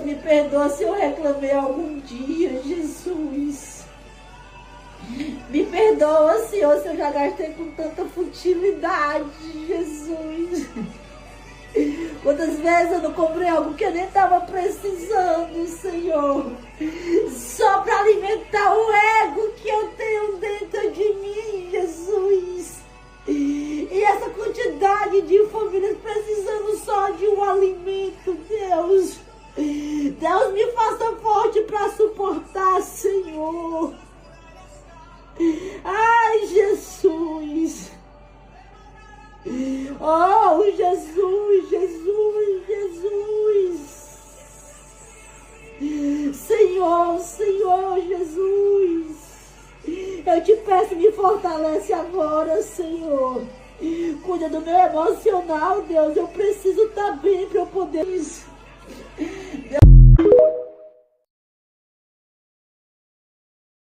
me perdoa se eu reclamei algum dia, Jesus. Me perdoa, Senhor, se eu já gastei com tanta futilidade, Jesus. Quantas vezes eu não comprei algo que eu nem estava precisando, Senhor, só para alimentar o ego que eu tenho dentro de mim, Jesus. E essa quantidade de famílias precisando só de um alimento, Deus. Deus, me faça forte para suportar, Senhor. Ai, Jesus. Oh, Jesus, Jesus, Jesus. Senhor, Senhor, Jesus. Eu te peço, me fortalece agora, Senhor. Cuida do meu emocional, Deus. Eu preciso estar bem para eu poder isso.